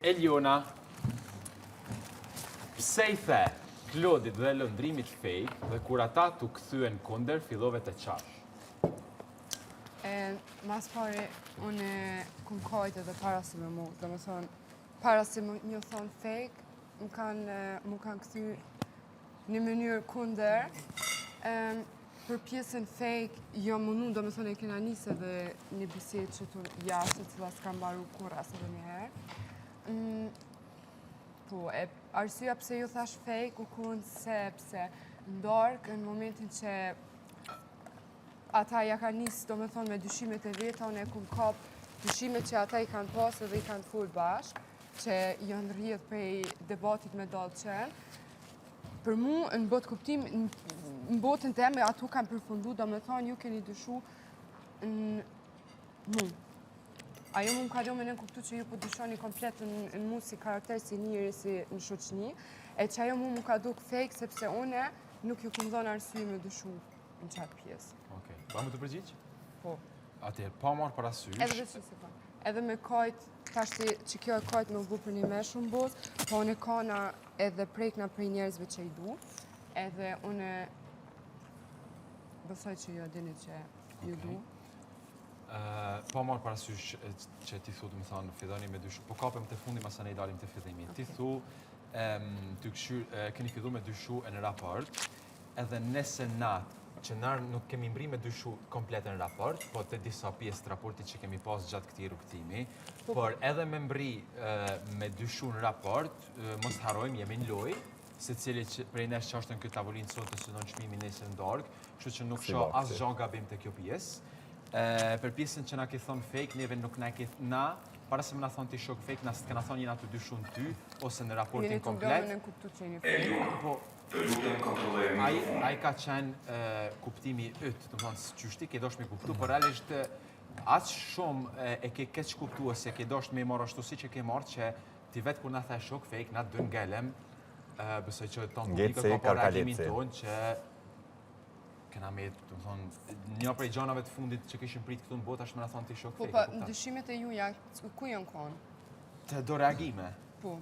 Eliona, pse I the Klodit dhe lëndrimit fake dhe kur ata t'u kthyen kunder fillove të qash? Mas pari, unë kum kajt edhe para se me mu, dhe me thonë, para se një thonë fake, mu kanë kthy një mënyrë kunder. Për pjesën fake, jo mundu, dhe me thonë e kena nisë edhe një bisedë që të jashtë, cila s'ka mbaru kur as edhe njëherë. Po, arsyeja pse ju thash fake u kun sepse ndarkë në momentin që ata ja kanë nisë, do me thonë, me dyshimet e veta, unë e kum kap dyshimet që ata I kanë pasë dhe I kanë full bashkë, që janë rrjedh prej debatit me dallë qenë. Për mu, në botë kuptim, në botën teme, atu kanë përfundu, do me thonë, ju keni dyshu në mu. Ajo mu më ka do me në kuptu që ju po dyshoni komplet në mu si karakter, si njëri, si në shoqni, e që ajo mu më ka duk fake, sepse une nuk ju këmë dhonë arsye me dyshu në qatë pjesë. Okej, pa më të përgjigj? Po. Atëherë, pa marrë parasysh. Edhe dhe që se pa. Edhe me kajt, tash që kjo e kajt me u bu për një me shumë boz, po une kana edhe prekna prej njerëzve që I du, edhe une besoj që ju dini që ju du. Pa marrë parasysh që ti thu, më thonë, filloni me dyshu, po kapem të fundi masa ne I dalim të fillimi. Ti thu, keni fillu me dyshu në raport, edhe nëse që na nuk kemi mbri me dyshu komplet në raport, po të disa pjesë të raportit që kemi pas gjatë këtij rrugtimi, por edhe me mbri me dyshu në raport, mos harrojmë, jemi në lojë, se cili prej nesh që është në këtë tavolinë sot të synon çmimin nesër në darkë, kështu që nuk shoh as gjan gabim të kjo pjesë. Për pjesën që na ke thonë fake, neve nuk na ke para se më na thonë ti shok fake, na s'kena thonë jena të dyshu në ty, ose në raportin komplet. Jeni të kuptu që jeni fake. Po, ai ka qenë kuptimi yt, do të thonë çështi ke dosh me kuptu, por realisht as shumë e ke keq kuptuar se ke dosh me marrë ashtu siç e ke marrë që ti vet kur na the shok fake, na dën ngelem, besoj që ton publika ka reagimin ton që kena me, do të thonë, një prej gjanave të fundit që kishim prit këtu në botë është më na thonë ti shok fake. Po, dyshimet e juja, ku janë konë? Të do reagime. Po.